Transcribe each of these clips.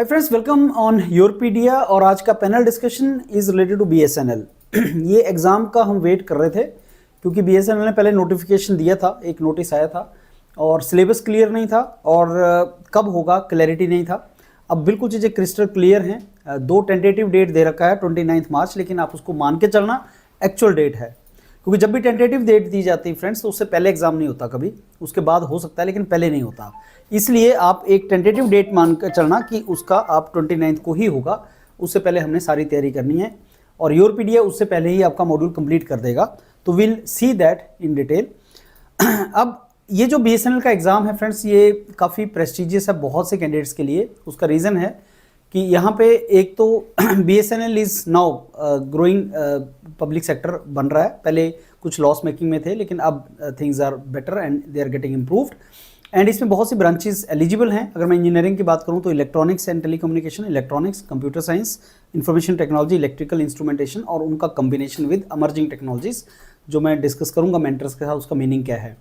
Hi friends, welcome on Yourpedia. और आज का panel discussion is related to BSNL. ये एग्ज़ाम का हम वेट कर रहे थे क्योंकि बीएसएनएल ने पहले नोटिफिकेशन दिया था, एक नोटिस आया था और सिलेबस क्लियर नहीं था और कब होगा क्लैरिटी नहीं था। अब बिल्कुल चीज़ें क्रिस्टल क्लियर हैं। दो टेंटेटिव डेट दे रखा है 29 मार्च, लेकिन आप उसको मान के चलना एक्चुअल डेट है, क्योंकि जब भी टेंटेटिव डेट दी जाती है फ्रेंड्स तो उससे पहले एग्जाम नहीं होता, कभी उसके बाद हो सकता है लेकिन पहले नहीं होता। इसलिए आप एक टेंटेटिव डेट मान कर चलना कि उसका आप 29 को ही होगा, उससे पहले हमने सारी तैयारी करनी है और योरपीडिया उससे पहले ही आपका मॉड्यूल कंप्लीट कर देगा। तो will see that in detail. अब ये जो बीएसएनएल का एग्ज़ाम है फ्रेंड्स, ये काफ़ी प्रेस्टिजियस है बहुत से कैंडिडेट्स के लिए। उसका रीज़न है कि यहाँ पे एक तो BSNL is now growing public sector बन रहा है। पहले कुछ लॉस मेकिंग में थे लेकिन अब things are better and they are getting improved. And इसमें बहुत सी ब्रांचेस एलिजिबल हैं। अगर मैं इंजीनियरिंग की बात करूँ तो electronics and telecommunication, electronics, computer science, information technology, electrical instrumentation और उनका कम्बिनेशन विद अमर्जिंग टेक्नोलॉजीज, जो मैं डिस्कस करूँगा मेंटर्स के साथ, उसका मीनिंग क्या है।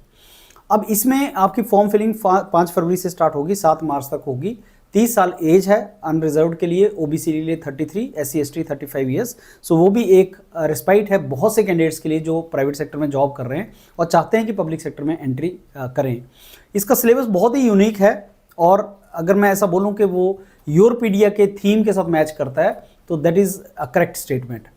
अब इसमें आपकी फॉर्म फिलिंग 5 फरवरी से स्टार्ट होगी, 7 मार्च तक होगी। 30 साल एज है अनरिजर्व्ड के लिए, ओबीसी के लिए 33, SC ST 35 ईयर्स। सो वो भी एक रिस्पाइट है बहुत से कैंडिडेट्स के लिए जो प्राइवेट सेक्टर में जॉब कर रहे हैं और चाहते हैं कि पब्लिक सेक्टर में एंट्री करें। इसका सिलेबस बहुत ही यूनिक है और अगर मैं ऐसा बोलूं कि वो योरपीडिया के थीम के साथ मैच करता है तो that is a correct statement.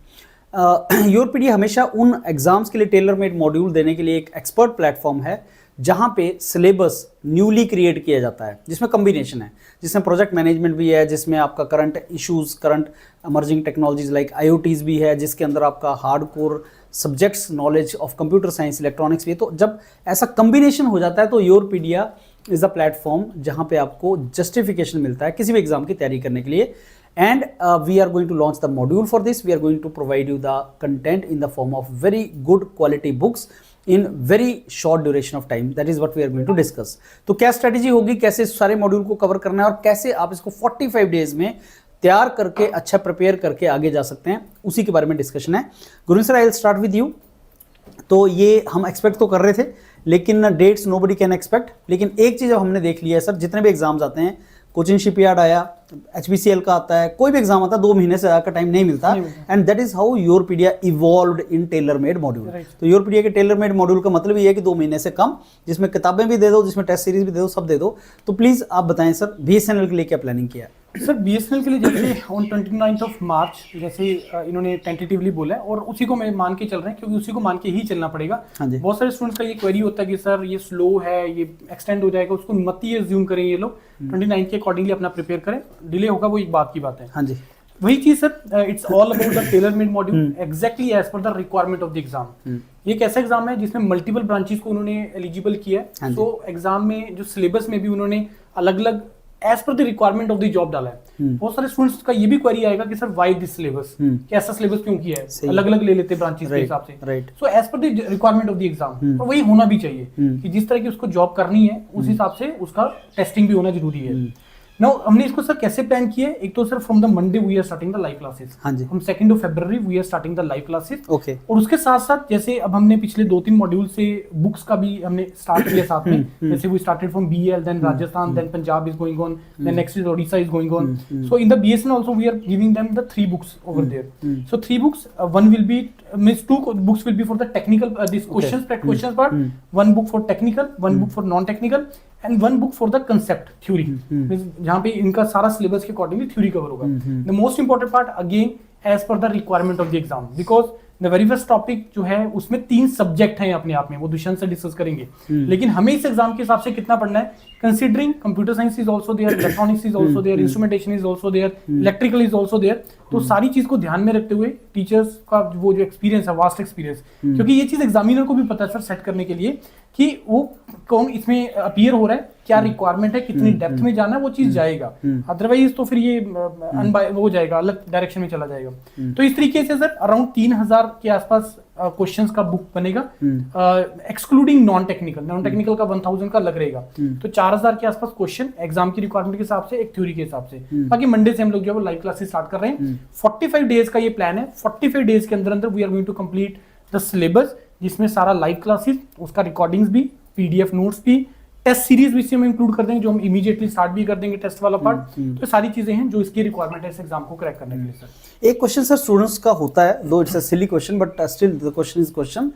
Yourpedia हमेशा उन एग्जाम्स के लिए टेलर मेड मॉड्यूल देने के लिए एक एक्सपर्ट प्लेटफॉर्म है जहाँ पे सिलेबस न्यूली क्रिएट किया जाता है, जिसमें कम्बिनेशन है, जिसमें प्रोजेक्ट मैनेजमेंट भी है, जिसमें आपका current issues, current emerging technologies like IoTs भी है, जिसके अंदर आपका hardcore subjects knowledge of computer science, electronics भी है। तो जब ऐसा कम्बिनेशन हो जाता है तो योरपीडिया इज़ अ प्लेटफॉर्म जहाँ पे आपको जस्टिफिकेशन मिलता है किसी भी एग्जाम की तैयारी करने के लिए। And we are going to launch the module for this. We are going to provide you the content in the form of very good quality books in very short duration of time. That is what we are going to discuss. तो क्या strategy होगी, कैसे सारे module को cover करना है और कैसे आप इसको 45 डेज में तैयार करके अच्छा प्रिपेयर करके आगे जा सकते हैं, उसी के बारे में डिस्कशन है। Gurmeet sir, I will start with you. तो ये हम एक्सपेक्ट तो कर रहे थे लेकिन डेट्स नोबडी कैन एक्सपेक्ट। लेकिन एक चीज़ अब हमने देख लिया है सर, जितने भी एग्जाम्स आते हैं, कोचिन शिपयार्ड आया, HPCL का आता है, कोई भी एग्जाम आता है 2 महीने से ज़्यादा का टाइम नहीं मिलता। And that is how Yourpedia evolved in tailor made module. तो योरपीडिया के टेलर मेड मॉड्यूल का मतलब ये है कि 2 महीने से कम, जिसमें किताबें भी दे दो, जिसमें टेस्ट सीरीज भी दे दो, सब दे दो। तो प्लीज़ आप बताएं सर, बीएसएनएल के लिए क्या प्लानिंग किया है? सर बीएसएनएल के लिए जैसे ऑन 29 मार्च जैसे इन्होंने टेंटेटिवली बोला है और उसी को मैं मान के चल रहे हैं, क्योंकि उसी को मान के ही चलना पड़ेगा। बहुत सारे स्टूडेंट्स का ये क्वेरी होता है कि सर ये स्लो है, ये एक्सटेंड हो जाएगा, उसको मत ही अज्यूम करें। ये लोग 29 के अकॉर्डिंगली अपना प्रिपेयर करें, डिले होगा वो एक बात की बात है। हाँ जी, वही चीज sir, it's all about the tailor made module exactly as per the requirement of the exam. ये एक ऐसा एग्जाम है जिसमें मल्टीपल ब्रांचेस को उन्होंने एलिजिबल किया है। तो एग्जाम में जो सिलेबस में भी उन्होंने अलग अलग as per the requirement of the job डाला है। बहुत सारे स्टूडेंट्स का ये भी क्वेरी आएगा कि सर व्हाई दिस सिलेबस, कैसा सिलेबस क्यों किया है, अलग अलग ले लेते ब्रांचेस के हिसाब से। So as per the requirement of the exam, तो वही होना भी चाहिए कि जिस तरह की उसको जॉब करनी है उस हिसाब से उसका टेस्टिंग भी होना जरूरी है। नाउ हमने इसको सर कैसे प्लान किया है? एक तो sir from the Monday we are starting the live classes. हम 2 फरवरी we are starting the live classes. Okay. और उसके साथ साथ जैसे अब हमने पिछले 2-3 मॉड्यूल से बुक्स का भी हमने स्टार्ट किया साथ में। जैसे we started from BL, then Rajasthan, then Punjab is going on, then next is Odisha is going on. So in the BSNL also we are giving them the 3 books over there. So 3 books, one will be means 2 books will be for the technical this questions part, 1 book for technical, 1 book for non technical and 1 book for the concept theory, जहाँ पे इनका सारा syllabus के accordingly theory cover होगा। The most important part again as per the requirement of the exam, because the very first topic जो है उसमें 3 subject हैं अपने आप में, वो दुष्यंत से डिस्कस करेंगे। लेकिन हमें इस एग्जाम के हिसाब से कितना पढ़ना है, considering computer science is also there, electronics is also there, instrumentation is also there, electrical is also there. तो सारी चीज को ध्यान में रखते हुए टीचर्स का वो जो एक्सपीरियंस है, वास्ट एक्सपीरियंस, क्योंकि ये चीज एग्जामिनर को भी पता है सर सेट करने के लिए कि वो कौन इसमें अपीयर हो रहा है, क्या रिक्वायरमेंट है, कितनी डेप्थ में जाना है, वो चीज जाएगा। अदरवाइज तो फिर ये हो जाएगा, अलग डायरेक्शन में चला जाएगा। तो इस तरीके से सर अराउंड 3000 के आसपास क्वेश्चंस का बुक बनेगा, एक्सक्लूडिंग नॉन टेक्निकल का 1000 का लग रहेगा। तो 4000 के आसपास क्वेश्चन एग्जाम की रिक्वायरमेंट के हिसाब से, एक थ्योरी के हिसाब से। बाकी मंडे से हम लोग जो है लाइव क्लासेस स्टार्ट कर रहे हैं। 45 डेज का ये प्लान है। 45 डेज के अंदर अंदर we are going to complete the syllabus, जिसमें सारा लाइव क्लासेस, उसका रिकॉर्डिंग्स भी, PDF नोट्स भी, टेस्ट सीरीज भी इसमें हम इंक्लूड कर देंगे, जो हम इमीडिएटली स्टार्ट भी कर देंगे टेस्ट वाला पार्ट। तो ये सारी चीजें हैं जो इसकी रिक्वायरमेंट है इस एग्जाम को क्रैक करने के लिए सर। एक क्वेश्चन सर स्टूडेंट्स का होता है, दो it's a silly question but still the question is question,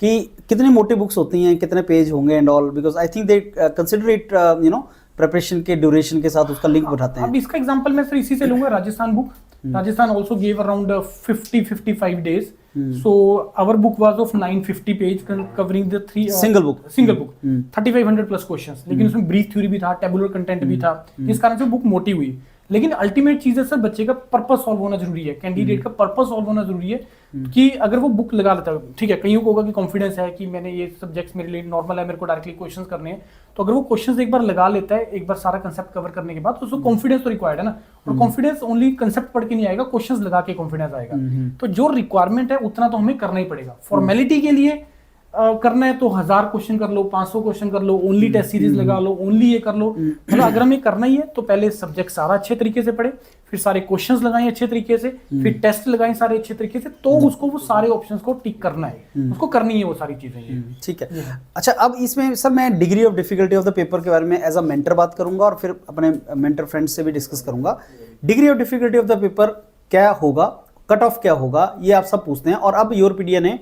कि कितनी मोटी बुक्स होती हैं, कितने पेज होंगे and all, because I think they consider it you know preparation के ड्यूरेशन के साथ उसका लिंक बढ़ाते हैं। अब इसका एग्जांपल मैं सर इसी से लूंगा, Rajasthan book. Rajasthan also gave around 50-55 days. So our book was of 950 page covering the three single book 3500 plus questions, लेकिन उसमें ब्रीफ थ्योरी भी था, टेबुलर कंटेंट भी था, इस कारण से बुक मोटी हुई। लेकिन अल्टीमेट चीज है सर, बच्चे का पर्पस सॉल्व होना जरूरी है, कैंडिडेट का पर्पस सॉल्व होना जरूरी है। कि अगर वो बुक लगा लेता है, ठीक है, कईयों को होगा कि कॉन्फिडेंस है कि मैंने ये सब्जेक्ट्स मेरे लिए नॉर्मल है, मेरे को डायरेक्टली क्वेश्चंस करने हैं, तो अगर वो क्वेश्चंस एक बार लगा लेता है, एक बार सारा कंसेप्ट कवर करने के बाद, तो उसको कॉन्फिडेंस तो रिक्वायर्ड है ना। और कॉन्फिडेंस ओनली कंसेप्ट पढ़ के नहीं आएगा, क्वेश्चंस लगा के कॉन्फिडेंस आएगा। तो जो रिक्वायरमेंट है उतना तो हमें करना ही पड़ेगा। फॉर्मेलिटी के लिए करना है तो 1000 क्वेश्चन कर लो, 500 क्वेश्चन कर लो, ओनली टेस्ट सीरीज लगा लो, ओनली ये कर लो। मतलब अगर हमें करना ही है तो पहले सब्जेक्ट सारा अच्छे तरीके से पढ़े, फिर सारे क्वेश्चंस लगाएं अच्छे तरीके से, फिर टेस्ट लगाएं सारे अच्छे तरीके से, तो उसको वो सारे ऑप्शंस को टिक करना है, उसको करनी है वो सारी चीजें। ठीक है। अच्छा, अब इसमें सर मैं degree of difficulty of the paper के बारे में एज अ मेंटर बात करूंगा और फिर अपने मेंटर फ्रेंड्स से भी डिस्कस करूंगा। Degree of difficulty of the paper क्या होगा, कट ऑफ क्या होगा, ये आप सब पूछते हैं। और अब यूरोपीडिया ने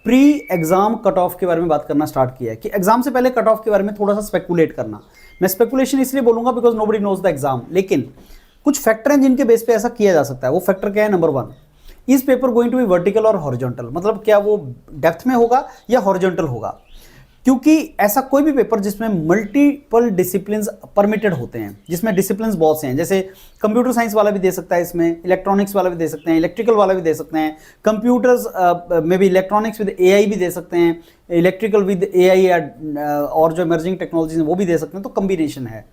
प्री एग्जाम कट ऑफ के बारे में बात करना स्टार्ट किया है कि एग्जाम से पहले कट ऑफ के बारे में थोड़ा सा स्पेकुलेट करना। मैं स्पेकुलेशन इसलिए बोलूंगा because nobody knows the exam, लेकिन कुछ फैक्टर हैं जिनके बेस पे ऐसा किया जा सकता है। वो फैक्टर क्या है? Number 1, is paper going to be vertical और हॉरिजॉन्टल, मतलब क्या वो डेप्थ में होगा या हॉरिजॉन्टल होगा। क्योंकि ऐसा कोई भी पेपर जिसमें मल्टीपल डिसिप्लिन्स परमिटेड होते हैं, जिसमें डिसिप्लिन्स बहुत से हैं, जैसे कंप्यूटर साइंस वाला भी दे सकता है इसमें, इलेक्ट्रॉनिक्स वाला भी दे सकते हैं, इलेक्ट्रिकल वाला भी दे सकते हैं, कंप्यूटर्स में भी इलेक्ट्रॉनिक्स विद एआई भी दे सकते हैं, इलेक्ट्रिकल विद एआई और जो इमर्जिंग टेक्नोलॉजीज हैं वो भी दे सकते हैं। तो कम्बिनेशन है।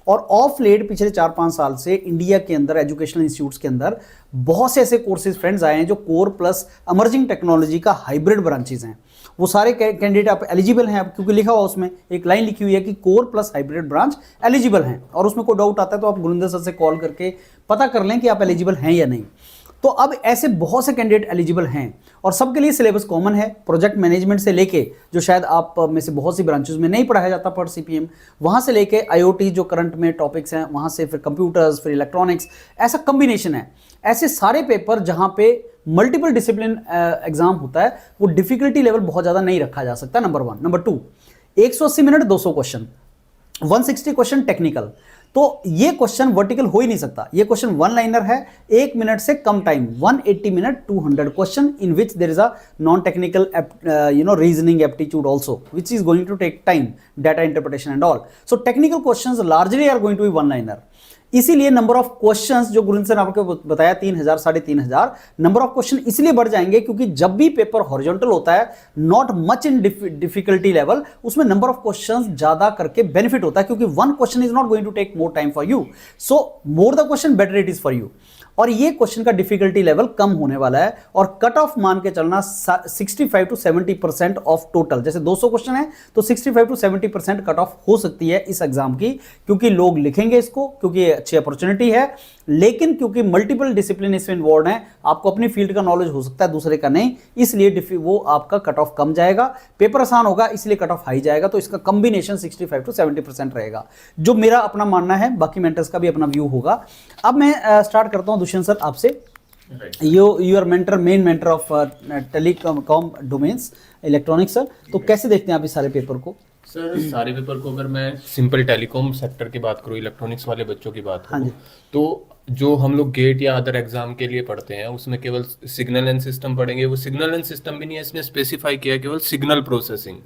और ऑफ लेट पिछले 4-5 साल से इंडिया के अंदर एजुकेशनल इंस्टीट्यूट्स के अंदर बहुत से ऐसे कोर्सेज फ्रेंड्स आए हैं जो कोर प्लस इमर्जिंग टेक्नोलॉजी का हाइब्रिड ब्रांचेज हैं। वो सारे कैंडिडेट आप एलिजिबल हैं, क्योंकि लिखा हुआ उसमें एक लाइन लिखी हुई है कि core plus hybrid branch eligible हैं। और उसमें कोई डाउट आता है तो आप गुरिंदर सर से कॉल करके पता कर लें कि आप एलिजिबल हैं या नहीं। तो अब ऐसे बहुत से कैंडिडेट एलिजिबल हैं और सबके लिए सिलेबस कॉमन है। प्रोजेक्ट मैनेजमेंट से लेके, जो शायद आप में से बहुत सी ब्रांचेस में नहीं पढ़ाया जाता पर सीपीएम, वहाँ से लेके आईओटी जो करंट में टॉपिक्स हैं, वहाँ से फिर कंप्यूटर्स, फिर इलेक्ट्रॉनिक्स, ऐसा कम्बिनेशन है। ऐसे सारे पेपर जहाँ पे मल्टीपल डिसिप्लिन एग्जाम होता है, वो डिफिकल्टी लेवल बहुत ज़्यादा नहीं रखा जा सकता, number 1। Number 2, 180 minute 200 question, 160 question technical. तो ये क्वेश्चन वर्टिकल हो ही नहीं सकता। ये क्वेश्चन वन लाइनर है, 1 मिनट से कम time, 180 minute 200 question, in which there is a non technical reasoning aptitude also, which is going to take time, data interpretation and all. So technical questions largely are going to be one liner. इसीलिए number of questions जो Gurinder sir ने आपको बताया 3000 3500, number of question इसलिए बढ़ जाएंगे क्योंकि जब भी पेपर हॉरिजॉन्टल होता है, not much in difficulty level, उसमें नंबर ऑफ क्वेश्चंस ज्यादा करके बेनिफिट होता है, क्योंकि one question is not going to take more time for you, so more the question better it is for you. और ये क्वेश्चन का डिफिकल्टी लेवल कम होने वाला है और कट ऑफ मान के चलना 65 to 70% ऑफ टोटल। जैसे 200 क्वेश्चन है तो 65 to 70% कट ऑफ हो सकती है इस एग्जाम की, क्योंकि लोग लिखेंगे इसको, क्योंकि ये अच्छी अपॉर्चुनिटी है। लेकिन क्योंकि मल्टीपल डिसिप्लिन इसमें इन्वॉल्व है, आपको अपनी फील्ड का नॉलेज हो सकता है, दूसरे का नहीं, इसलिए वो आपका कट ऑफ कम जाएगा। पेपर आसान होगा इसलिए कट ऑफ हाई जाएगा। तो इसका कॉम्बिनेशन 65 to 70% रहेगा, जो मेरा अपना मानना है। बाकी मेंटर्स का भी अपना व्यू होगा। अब मैं स्टार्ट करता हूं दुष्यंत सर आपसे। You are mentor, main mentor of telecom domains, electronics sir. तो कैसे देखते हैं आप इस सारे पेपर को? सर सारे पेपर को अगर मैं सिंपल टेलीकॉम सेक्टर की बात करूँ, इलेक्ट्रॉनिक्स वाले बच्चों की बात करूँ, तो जो हम लोग गेट या अदर एग्जाम के लिए पढ़ते हैं उसमें केवल सिग्नल एंड सिस्टम पढ़ेंगे। वो सिग्नल एंड सिस्टम भी नहीं है, इसने स्पेसिफाई किया केवल सिग्नल प्रोसेसिंग,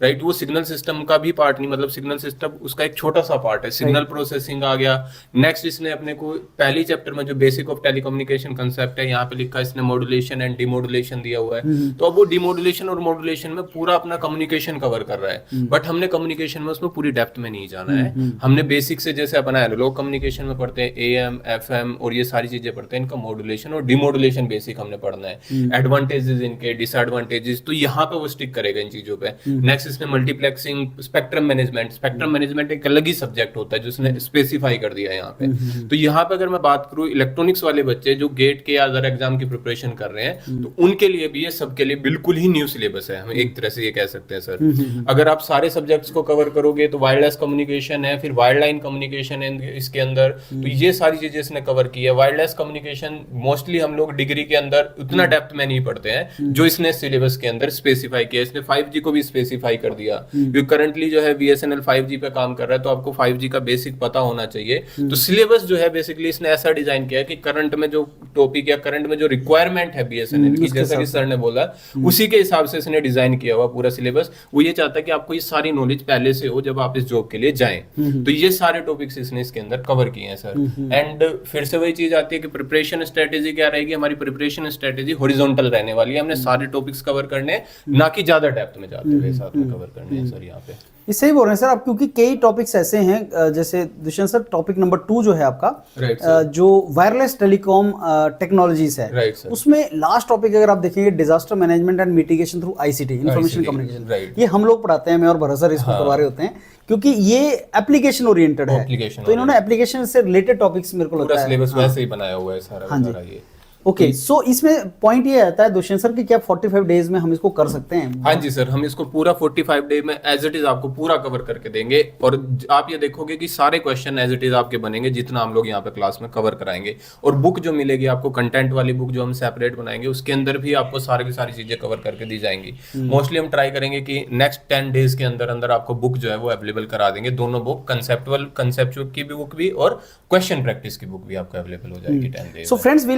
राइट। वो सिग्नल सिस्टम का भी पार्ट नहीं, मतलब सिग्नल सिस्टम उसका एक छोटा सा पार्ट है, सिग्नल प्रोसेसिंग आ गया। नेक्स्ट इसने अपने को पहली चैप्टर में जो बेसिक ऑफ टेलीकम्युनिकेशन कंसेप्ट है, यहाँ पे लिखा है इसने मॉड्यूलेशन एंड डिमॉड्यूलेशन दिया हुआ है। तो अब वो डिमॉड्यूलेशन और मॉड्यूलेशन में पूरा अपना कम्युनिकेशन कवर कर रहा है, बट हमने कम्युनिकेशन में उसमें पूरी डेप्थ में नहीं जाना है। हमने बेसिक से, जैसे अपना एनालॉग कम्युनिकेशन में पढ़ते हैं AM FM और ये सारी चीजें पढ़ते हैं, इनका मॉड्यूलेशन और डिमॉड्यूलेशन बेसिक हमने पढ़ना है, एडवांटेजेस इनके, डिसएडवांटेजेस, तो यहाँ पे वो स्टिक करेगा इन चीजों पे। नेक्स्ट इसने मल्टीप्लेक्सिंग, स्पेक्ट्रम मैनेजमेंट एक अलग ही सब्जेक्ट होता है जो उसने स्पेसिफाई कर दिया है यहाँ पे। तो यहाँ पे अगर मैं बात करूँ इलेक्ट्रॉनिक्स वाले बच्चे जो गेट के या अदर एग्जाम की प्रिपरेशन कर रहे हैं, तो उनके लिए भी ये सबके लिए बिल्कुल ही न्यू सिलेबस है, हम एक तरह से ये कह सकते हैं सर। अगर आप सारे सब्जेक्ट्स को कवर करोगे तो वायरलेस कम्युनिकेशन है, फिर वायरलाइन कम्युनिकेशन है इसके अंदर, तो ये सारी चीजें इसने कवर की है। वायरलेस कम्युनिकेशन मोस्टली हम लोग डिग्री के अंदर उतना डेप्थ में नहीं पढ़ते हैं जो इसने सिलेबस के अंदर स्पेसिफाई किया। इसने 5G को भी स्पेसिफाई कर दिया, क्योंकि करंटली जो है BSNL 5G पे काम कर रहा है, तो आपको 5G का बेसिक पता होना चाहिए। तो सिलेबस जो है बेसिकली इसने ऐसा डिजाइन किया है कि करंट में जो टॉपिक या करंट में जो रिक्वायरमेंट है BSNL की, जैसा कि सर ने बोला, उसी के हिसाब से इसने डिजाइन किया हुआ पूरा सिलेबस। वो ये चाहता है कि आपको ये सारी नॉलेज पहले से हो जब आप इस जॉब के लिए जाएं। तो ये सारे टॉपिक्स इसने इसके अंदर कवर किए हैं सर। एंड फिर से वही चीज आती है कि प्रिपरेशन स्ट्रेटेजी क्या रहेगी, हमारी प्रिपरेशन स्ट्रेटेजी हॉरिजॉन्टल रहने वाली है। हमने सारे टॉपिक्स कवर करने, ना कि ज्यादा डेप्थ में जाते हुए साथ में कवर करने हैं सर यहाँ पे। ये सही बोल रहे हैं सर आप, क्योंकि कई टॉपिक्स ऐसे हैं, जैसे दुष्यंत सर टॉपिक नंबर 2 जो है आपका, जो वायरलेस टेलीकॉम टेक्नोलॉजीज है, उसमें लास्ट टॉपिक अगर आप देखेंगे disaster management and mitigation through ICT, information communication, ये हम लोग पढ़ाते हैं, मैं और भरत सर इसको करवा रहे होते हैं, क्योंकि ये एप्लीकेशन ओरिएंटेड है, तो इन्होंने एप्लीकेशन से रिलेटेड टॉपिक्स मेरे को लगता है सिलेबस वैसे ही बनाया हुआ है सारा ये। ओके, सो इसमें पॉइंट ये आता है दुष्यंत सर कि क्या 45 डेज में हम इसको कर सकते हैं? हाँ जी सर, हम इसको पूरा 45 डे में एज इट इज आपको पूरा कवर करके देंगे, और आप ये देखोगे कि सारे क्वेश्चन एज इट इज आपके बनेंगे जितना हम लोग यहाँ पे क्लास में कवर कराएंगे। और बुक जो मिलेगी आपको, कंटेंट वाली बुक जो हम सेपरेट बनाएंगे, उसके अंदर भी आपको सारी की सारी चीजें कवर करके दी जाएंगी। मोस्टली हम ट्राई करेंगे कि नेक्स्ट 10 डेज के अंदर अंदर आपको बुक जो है वो अवेलेबल करा देंगे, दोनों बुक, कंसेप्चुअल की भी बुक भी और क्वेश्चन प्रैक्टिस की बुक भी आपको अवेलेबल हो जाएगी 10 days. So friends,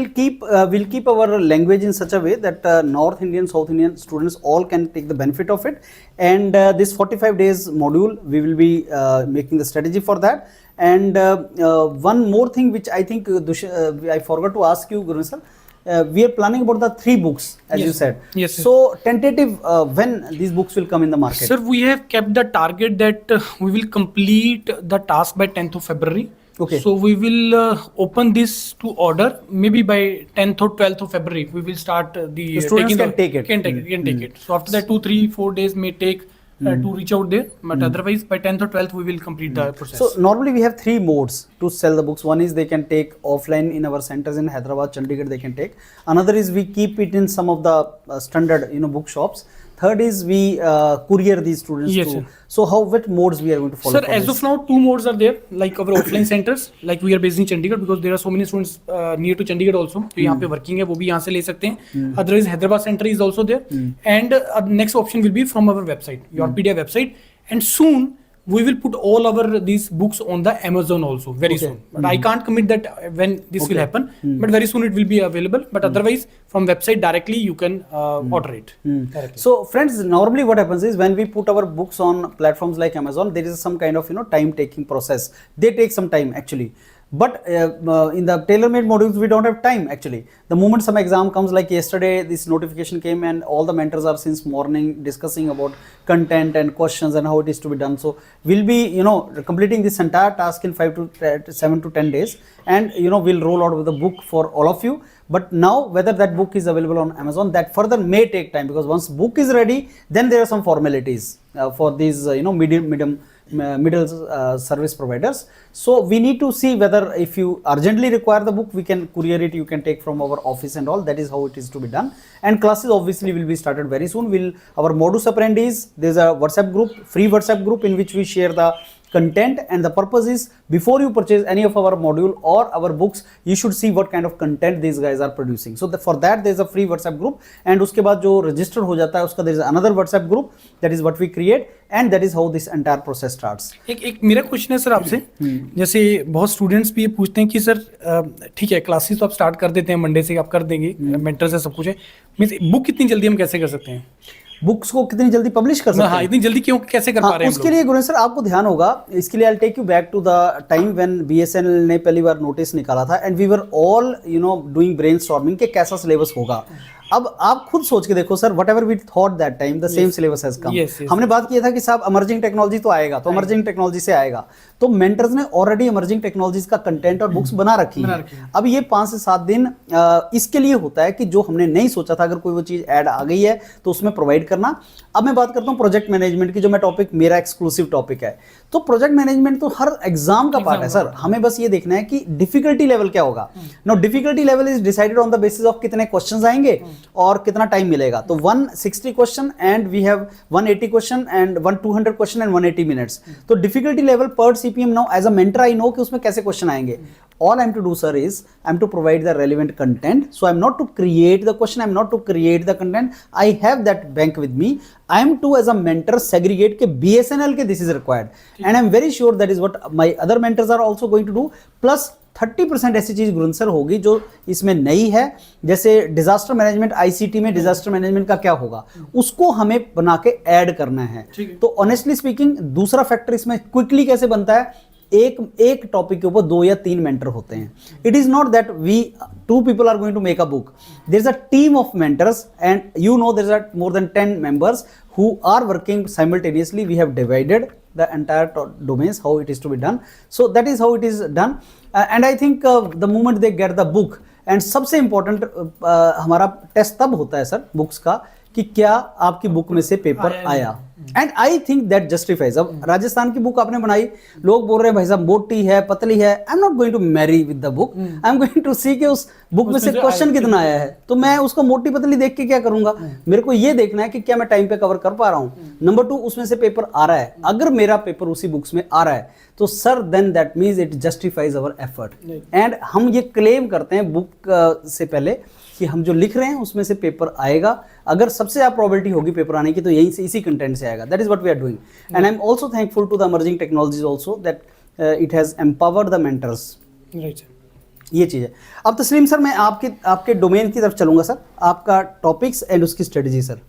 we'll keep our language in such a way that North Indian, South Indian students all can take the benefit of it, and this 45 days module we will be making the strategy for that. And one more thing which I think I forgot to ask you, Guru sir, we are planning about the 3 books as you said. Yes, so tentative when these books will come in the market? Sir, we have kept the target that we will complete the task by 10th of February. Okay. So we will open this to order maybe by 10th or 12th of February. We will start the students can take it. Can take it. So after that 2, 3, 4 days may take to reach out there, but otherwise by 10th or 12th we will complete the process. So normally we have 3 modes to sell the books. One is they can take offline in our centers in Hyderabad, Chandigarh they can take. Another is we keep it in some of the standard bookshops. Third is we courier these students Yes, to. sir. So what modes we are going to follow? Sir, as of now 2 modes are there, like our offline centers, like we are based in Chandigarh because there are so many students near to Chandigarh also, तो यहाँ पे working है, वो भी यहाँ से ले सकते हैं. Otherwise Hyderabad center is also there, and next option will be from our website, Yourpedia website, and soon we will put all our these books on the Amazon also very soon. But I can't commit that when this will happen, but very soon it will be available. But otherwise from website directly you can order it. Directly. So friends, normally what happens is when we put our books on platforms like Amazon, there is some kind of time taking process. They take some time actually. But in the tailor-made modules, we don't have time actually. The moment some exam comes, like yesterday, this notification came and all the mentors are since morning discussing about content and questions and how it is to be done. So we'll be, completing this entire task in 7 to 10 days, and we'll roll out with a book for all of you. But now whether that book is available on Amazon, that further may take time, because once book is ready, then there are some formalities for these middle service providers. So we need to see whether if you urgently require the book, we can courier it, you can take from our office and all. That is how it is to be done. And classes obviously will be started very soon. Our modus operandi is there's a WhatsApp group, free WhatsApp group, in which we share the content, and the purpose is before you purchase any of our module or our books, you should see what kind of content these guys are producing. So for that there is a free WhatsApp group, and uske baad jo register ho jata hai uska there is another WhatsApp group, that is what we create, and that is how this entire process starts. एक मेरा question है sir आपसे, जैसे बहुत students भी ये पूछते हैं कि सर ठीक है क्लासेस तो आप स्टार्ट कर देते हैं, मंडे से आप कर देंगे, मेंटर्स है सब कुछ है, मींस बुक कितनी जल्दी हम कैसे कर सकते हैं? बुक्स को कितनी जल्दी पब्लिश कर सकते हैं? हाँ, इतनी जल्दी क्यों कैसे कर पा रहे हैं? उसके लिए गुरु सर आपको ध्यान होगा, इसके लिए I take you back to the time when BSNL ने पहली बार नोटिस निकाला था, and we were all doing brainstorming कि कैसा सिलेबस होगा. अब आप खुद सोच के देखो sir, whatever we thought that time the same syllabus has come. हमने बात किया था कि साहब इमर्जिंग टेक्नोलॉजी तो आएगा, तो इमर्जिंग टेक्नोलॉजी से आएगा, तो मेंटर्स ने ऑलरेडी इमर्जिंग टेक्नोलॉजीज का कंटेंट और बुक्स बना रखी है। अब ये 5 से 7 दिन इसके लिए होता है कि जो हमने नहीं सोचा था, अगर कोई वो चीज ऐड आ गई है तो उसमें प्रोवाइड करना। अब मैं बात करता हूँ प्रोजेक्ट मैनेजमेंट की, जो मैं टॉपिक मेरा एक्सक्लूसिव टॉपिक है। तो प्रोजेक्ट मैनेजमेंट तो हर एग्जाम का पार्ट है सर, हमें बस ये देखना है कि डिफिकल्टी लेवल क्या होगा। No, difficulty level is decided on the basis of कितने क्वेश्चंस आएंगे और कितना टाइम मिलेगा। तो 160 question and we have 180 question and 200 question and 180 minutes. तो डिफिकल्टी लेवल पर CPM now as a mentor I know कि उसमें कैसे क्वेश्चन आएंगे। All I am to do, sir, is I am to provide the relevant content. So I am not to create the question, I am not to create the content. I have that bank with me. I am to, as a mentor, segregate के BSNL के this is required. And I am very sure that is what my other mentors are also going to do. Plus 30% ऐसी चीज गुरुन sir होगी जो इसमें नई है, जैसे डिजास्टर मैनेजमेंट, आईसीटी में डिजास्टर मैनेजमेंट का क्या होगा, उसको हमें बना के ऐड करना है। तो ऑनेस्टली स्पीकिंग, दूसरा फैक्टर इसमें क्विकली कैसे बनता है, एक टॉपिक के ऊपर 2 या 3 मेंटर होते हैं। It is not that we 2 people are going to make a book. There is a team of mentors and you know there are more than 10 members who are working simultaneously. We have divided the entire domains how it is to be done. So that is how it is done. And I think the moment they get the book, and सबसे important हमारा test तब होता है sir books का कि क्या आपकी book में से पेपर आया। And I think that justifies. अब राजस्थान की बुक आपने बनाई, लोग बोल रहे हैं भाई साहब मोटी है, पतली है, I am not going to marry with the book, I am going to see कि उस बुक में से क्वेश्चन कितना आया है। तो मैं उसको मोटी पतली देख के क्या करूंगा, मेरे को ये देखना है कि क्या मैं टाइम पे कवर कर पा रहा हूँ। नंबर 2, उसमें से पेपर आ रहा है, अगर मेरा पेपर उसी बुक्स में आ रहा है तो sir then that means it justifies our effort. And हम ये क्लेम करते हैं बुक से पहले कि हम जो लिख रहे हैं उसमें से पेपर आएगा। अगर सबसे ज़्यादा प्रोबेबिलिटी होगी पेपर आने की तो यहीं से, इसी कंटेंट से आएगा। That is what we are doing. And I am also thankful to the emerging technologies also that it has empowered the mentors. Right sir, ये चीज़ है। अब तस्लीम सर, मैं आपके डोमेन की तरफ चलूँगा सर, आपका टॉपिक्स एंड उसकी स्ट्रेटजी सर।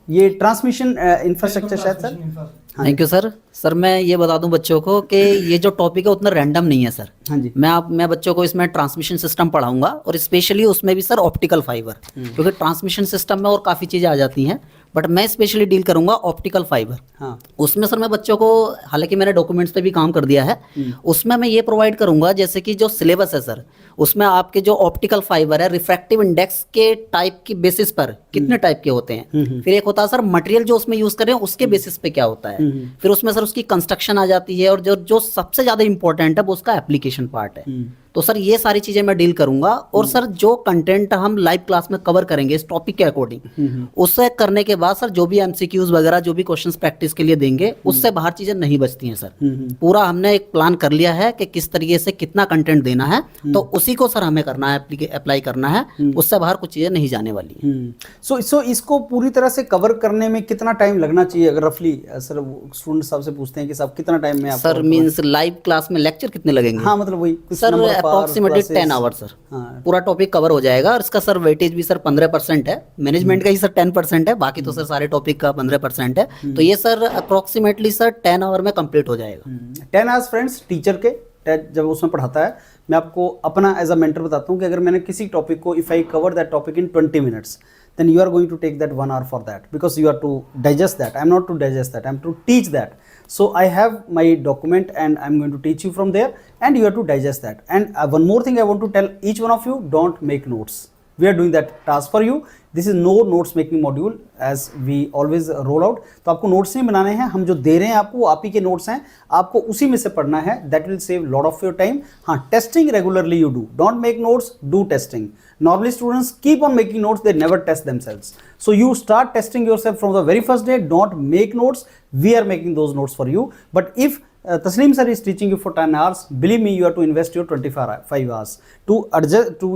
ये ट्रांसमिशन इंफ्रास्ट्रक्चर शायद sir. Thank you sir. Sir मैं ये बता दूं बच्चों को कि ये जो टॉपिक है उतना रैंडम नहीं है सर। हाँ जी। मैं बच्चों को इसमें ट्रांसमिशन सिस्टम पढ़ाऊंगा और स्पेशली उसमें भी सर ऑप्टिकल फाइबर, क्योंकि ट्रांसमिशन सिस्टम में और काफ़ी चीज़ें आ जाती हैं, बट मैं स्पेशली डील करूंगा ऑप्टिकल फाइबर। हाँ। उसमें सर मैं बच्चों को, हालांकि मैंने डॉक्यूमेंट्स पे भी काम कर दिया है, उसमें मैं ये प्रोवाइड करूंगा जैसे कि जो सिलेबस है सर, उसमें आपके जो ऑप्टिकल फाइबर है रिफ्रैक्टिव इंडेक्स के टाइप की बेसिस पर कितने टाइप के होते हैं, फिर एक होता है सर मटेरियल जो उसमें यूज कर रहे हैं उसके बेसिस पे क्या होता है, फिर उसमें सर उसकी कंस्ट्रक्शन आ जाती है, और जो सबसे ज्यादा इंपॉर्टेंट है वो उसका एप्लीकेशन पार्ट है। तो सर ये सारी चीजें मैं डील करूंगा। और सर जो कंटेंट हम लाइव क्लास में कवर करेंगे इस टॉपिक के अकॉर्डिंग, उससे करने के बाद सर जो भी एमसीक्यूज वगैरह जो भी क्वेश्चंस प्रैक्टिस के लिए देंगे उससे बाहर चीजें नहीं बचती हैं सर। पूरा हमने एक प्लान कर लिया है कि किस तरीके से कितना कंटेंट देना है, तो उसी को सर हमें करना है, अप्लाई करना है, उससे बाहर कुछ चीजें नहीं जाने वाली। सो इसको पूरी तरह से कवर करने में कितना टाइम लगना चाहिए, अगर रफली सर स्टूडेंट साहब से पूछते हैं कि साहब कितना टाइम में सर मींस लाइव क्लास में लेक्चर कितने लगेंगे? हाँ, मतलब वही सर अप्रोक्सीमेटली 10 आवर्स सर। हाँ। पूरा टॉपिक कवर हो जाएगा। और इसका सर वेटेज भी सर 15% है, मैनेजमेंट का ही सर 10% है, बाकी तो सर सारे टॉपिक का 15% है। तो ये सर अप्रोक्सीमेटली सर 10 आवर में कंप्लीट हो जाएगा। 10 आवर्स फ्रेंड्स, टीचर के जब उसमें पढ़ाता है, मैं आपको अपना एज अ मेंटर बताता हूँ कि अगर मैंने किसी टॉपिक को, if I cover that topic in 20 minutes, then you are going to take that 1 hour for that, because you are to digest that. I am not to digest that, I am to teach that. So I have my document and I am going to teach you from there, and you have to digest that. And one more thing I want to tell each one of you, don't make notes. We are doing that task for you. This is no notes making module as we always roll out. तो आपको notes नहीं बनाने हैं, हम जो दे रहे हैं आपको वो आप ही के नोट्स हैं, आपको उसी में से पढ़ना है। That will save lot of your time. हाँ, testing regularly you do. Don't make notes, do testing. Normally students keep on making notes, they never test themselves. So you start testing yourself from the very first day. Don't make notes. We are making those notes for you. But if Taslim sir is teaching you for 10 hours, believe me, you have to invest your 25 hours to adjust, to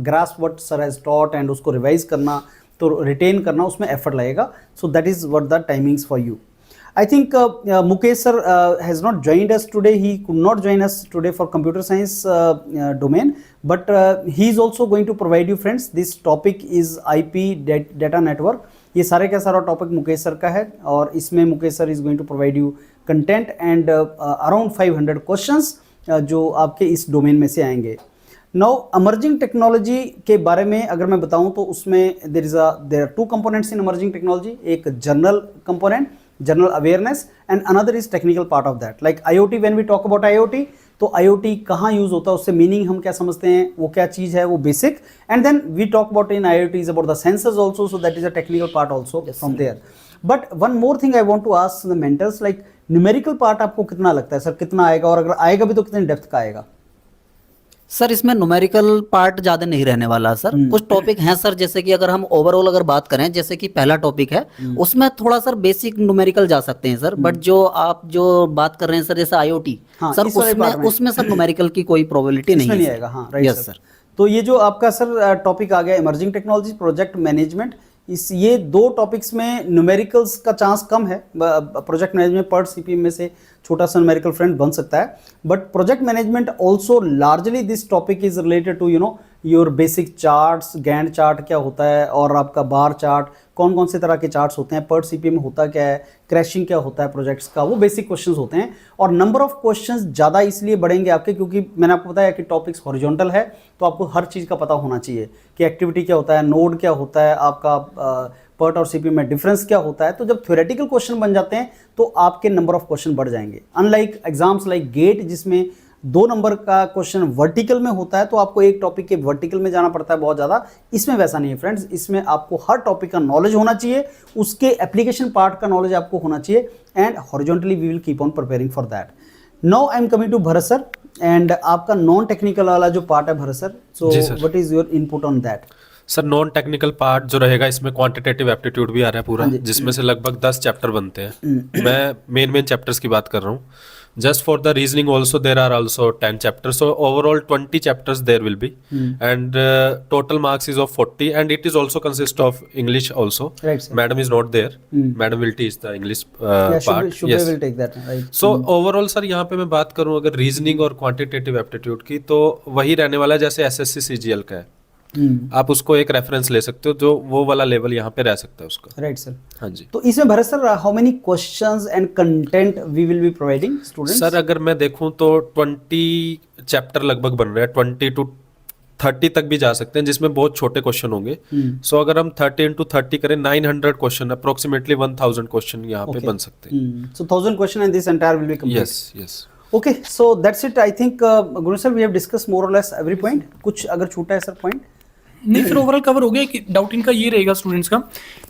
grasp what sir has taught, and उसको revise करना, तो retain करना, उसमें effort लगेगा. So that is what the timings for you. I think Mukesh sir has not joined us today. He could not join us today for computer science domain, but he is also going to provide you, friends. This topic is IP data network. ये सारे का सारा topic Mukesh sir का है, और इसमें Mukesh sir is going to provide you content and around 500 questions जो आपके इस डोमेन में से आएंगे। नाउ अमर्जिंग टेक्नोलॉजी के बारे में अगर मैं बताऊं तो उसमें there are two components in emerging technology, एक general component, general awareness, and another is technical part of that, like IoT. When we talk about IoT, तो IoT कहाँ यूज होता है, उससे मीनिंग हम क्या समझते हैं, वो क्या चीज़ है, वो basic. And then we talk about in IoT is about the sensors also, so that is a technical part also from there. But one more thing I want to ask the mentors, like numerical part आपको कितना लगता है sir, कितना आएगा, और अगर आएगा भी तो कितने डेप्थ का आएगा? सर इसमें न्यूमेरिकल पार्ट ज़्यादा नहीं रहने वाला सर. कुछ टॉपिक हैं सर, जैसे कि अगर हम ओवरऑल अगर बात करें, जैसे कि पहला टॉपिक है उसमें थोड़ा सर बेसिक न्यूमेरिकल जा सकते हैं सर. बट जो आप जो बात कर रहे हैं सर, जैसे IoT, हाँ, सर उसमें सर न्यूमेरिकल की कोई प्रोबेबिलिटी नहीं आएगा. हाँ, राइट यस सर. तो ये जो आपका सर टॉपिक आ गया इमर्जिंग टेक्नोलॉजी, प्रोजेक्ट मैनेजमेंट, ये दो टॉपिक्स में न्यूमेरिकल्स का चांस कम है. प्रोजेक्ट मैनेजमेंट पर CPM में से छोटा सा न्यूमेरिकल फ्रेंड बन सकता है, but project management also largely this topic is related to your basic charts, Gantt chart क्या होता है, और आपका बार चार्ट, कौन कौन से तरह के चार्ट्स होते हैं, पर CPM में होता क्या है, क्रैशिंग क्या होता है प्रोजेक्ट्स का, वो बेसिक क्वेश्चंस होते हैं. और नंबर ऑफ क्वेश्चंस ज़्यादा इसलिए बढ़ेंगे आपके क्योंकि मैंने आपको बताया कि टॉपिक्स हॉरिजॉन्टल है, तो आपको हर चीज़ का पता होना चाहिए कि एक्टिविटी क्या होता है, नोड क्या होता है, आपका पर्ट और CPM में डिफरेंस क्या होता है. तो जब थ्योरेटिकल क्वेश्चन बन जाते हैं तो आपके नंबर ऑफ क्वेश्चन बढ़ जाएंगे. अनलाइक एग्जाम्स लाइक गेट जिसमें 2 नंबर का क्वेश्चन वर्टिकल में होता है, तो आपको एक टॉपिक के वर्टिकल में जाना पड़ता है बहुत ज़्यादा. इसमें वैसा नहीं है फ्रेंड्स, इसमें आपको हर टॉपिक का नॉलेज होना चाहिए, उसके एप्लीकेशन पार्ट का नॉलेज आपको होना चाहिए, and horizontally we will keep on preparing for that. Now I am coming to Bharat sir, and आपका नॉन टेक्निकल वाला जो पार्ट है Bharat sir, so what is your input on that? Sir non technical part जो रहेगा, इसमें quantitative aptitude भी आ रहा है पूरा, जिसमें से लगभग 10 चैप्टर बनते हैं. मैं मेन चैप्टर्स की बात कर रहा हूँ. Just for the reasoning also there are also 10 chapters, so overall 20 chapters there will be, and total marks is of 40, and it is also consist of English also. Right, sir. Madam is not there. Madam will teach the English part. Shubha will take that, right? So overall sir यहाँ पे मैं बात करूँ अगर reasoning और quantitative aptitude की, तो वही रहने वाला है जैसे SSC CGL का है. आप उसको एक रेफरेंस ले सकते हो, जो वो वाला लेवल यहाँ पे रह सकता है उसका. Right sir. हाँ जी. तो इसमें Bharat sir how many questions and content we will be providing students? Sir अगर मैं देखूं तो 20 चैप्टर लगभग बन रहे हैं, 20 to 30 तक भी जा सकते हैं, जिसमें बहुत छोटे क्वेश्चन होंगे. सो अगर हम 30 into 30 करें, 900 क्वेश्चन, अप्रोक्सीमेटली 1000 क्वेश्चन यहाँ पे बन सकते हैं. So 1000 question and this entire will be complete. Yes. Okay, so that's it. I think Guru sir, we have discussed more or less every point. कुछ अगर छूटा है सर पॉइंट? नहीं सर, ओवरऑल कवर हो गया. कि डाउट इनका ये रहेगा स्टूडेंट्स का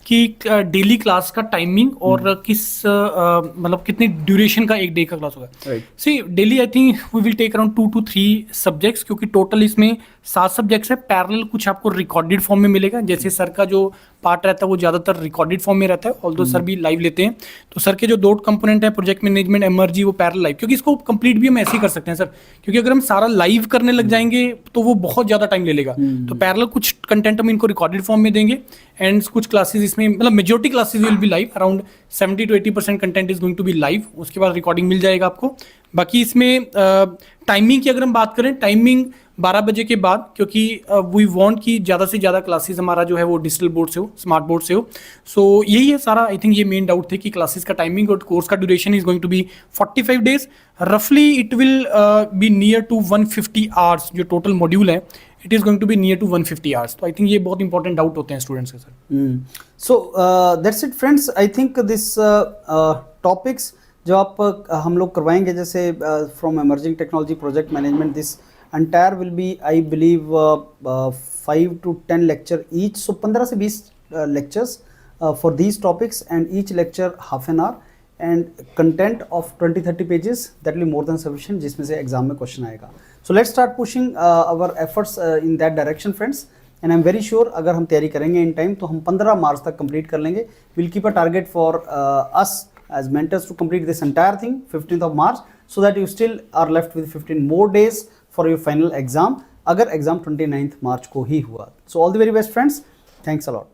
कि डेली क्लास का टाइमिंग और किस मतलब कितनी ड्यूरेशन का एक डे का क्लास होगा. See daily I think we will take around 2 to 3 subjects, क्योंकि टोटल इसमें 7 सब्जेक्ट्स है. पैरेलल कुछ आपको रिकॉर्डेड फॉर्म में मिलेगा, जैसे सर का जो पार्ट रहता है वो ज़्यादातर रिकॉर्डेड फॉर्म में रहता है, ऑल्दो सर भी लाइव लेते हैं. तो सर के जो 2 कंपोनेंट है, प्रोजेक्ट मैनेजमेंट, MRG, वो पैरेलल लाइव, क्योंकि इसको कंप्लीट भी हम ऐसे ही कर सकते हैं सर, क्योंकि अगर हम सारा लाइव करने लग जाएंगे तो वो बहुत ज़्यादा टाइम ले लेगा. तो पैरेलल कुछ कंटेंट हम इनको रिकॉर्डेड फॉर्म में देंगे, एंड कुछ क्लासेस इसमें मतलब majority classes will be live. Around 70 to 80% content is going to be live. उसके बाद रिकॉर्डिंग मिल जाएगा आपको. बाकी इसमें टाइमिंग की अगर हम बात करें, टाइमिंग 12 बजे के बाद, क्योंकि वी वांट कि ज़्यादा से ज़्यादा क्लासेस हमारा जो है वो डिजिटल बोर्ड से हो, स्मार्ट बोर्ड से हो. सो यही है सारा. आई थिंक ये मेन डाउट थे कि क्लासेस का टाइमिंग और कोर्स का duration is going to be 45 days. रफली it will be near to 150 hours. जो टोटल मॉड्यूल है, it is going to be near to 150 hours. तो आई थिंक ये बहुत इंपॉर्टेंट डाउट होते हैं स्टूडेंट्स के sir. So that's it friends. I think this topics जो आप हम लोग करवाएंगे, जैसे from emerging technology, project management, this entire will be I believe 5 to 10 lecture each, so 15 से 20 lectures for these topics, and each lecture half an hour, and content of 20-30 pages. That will be more than sufficient, जिसमें से exam में question आएगा. So let's start pushing our efforts in that direction friends, and I'm very sure अगर हम तैयारी करेंगे in time तो हम 15 मार्च तक complete कर लेंगे. We'll keep a target for us as mentors to complete this entire thing 15th of March, so that you still are left with 15 more days for your final exam, अगर exam 29th मार्च को ही हुआ. So all the very best friends, thanks a lot.